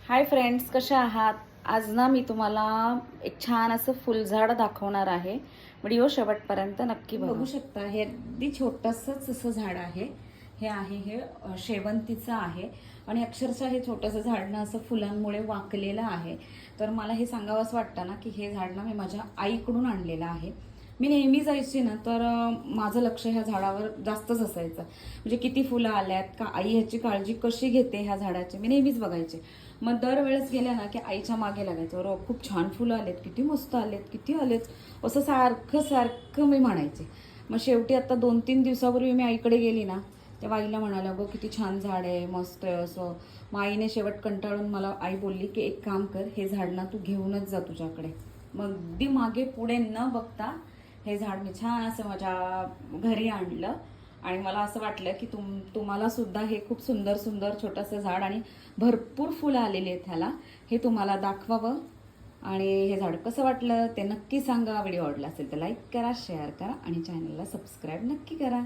Hi friends, कशा आहात? आज ना मी तुम्हाला एक छान असं फुलझाड दाखवणार आहे. व्हिडिओ शेवटपर्यंत नक्की बघू शकता. हे अगदी छोटंसंच असं झाड आहे. हे शेवंतीचं आहे आणि अक्षरशः हे छोटंसं झाड ना असं फुलांमुळे वाकलेलं आहे. तर मला हे सांगावंसं वाटतं ना की हे झाड ना मी माझ्या आईकडून आणलेलं आहे. मी नेहमी जायची ना तर माझं लक्ष ह्या झाडावर जास्तच असायचं. म्हणजे किती फुलं आल्यात का, आई ह्याची काळजी कशी घेते ह्या झाडाची, मी नेहमीच बघायचे. मग दरवेळेस गेल्या ना की आईच्या मागे लागायचं, "अरे खूप छान फुलं आलेत, किती मस्त आलेत, किती आलेत", असं सारखं सारखं मी म्हणायचे. मग शेवटी आता 2-3 दिवसापूर्वी मी आईकडे गेली ना, तेव्हा आईला म्हणाले, "अगं किती छान झाड आहे, मस्त आहे", असं. मग आईने शेवट कंटाळून मला आई बोलली की एक काम कर, हे झाड ना तू घेऊनच जा तुझ्याकडे. मग अगदी मागे पुढे न बघता हे झाड मी छान असं माझ्या घरी आणलं. आणि मला असं वाटलं की तुम्हाला सुद्धा हे खूप सुंदर सुंदर छोटंसं झाड आणि भरपूर फुलं आलेली आहेत ह्याला, हे तुम्हाला दाखवावं. आणि हे झाड कसं वाटलं ते नक्की सांगा. व्हिडिओ आवडला असेल तर लाईक करा, शेअर करा आणि चॅनलला सबस्क्राईब नक्की करा.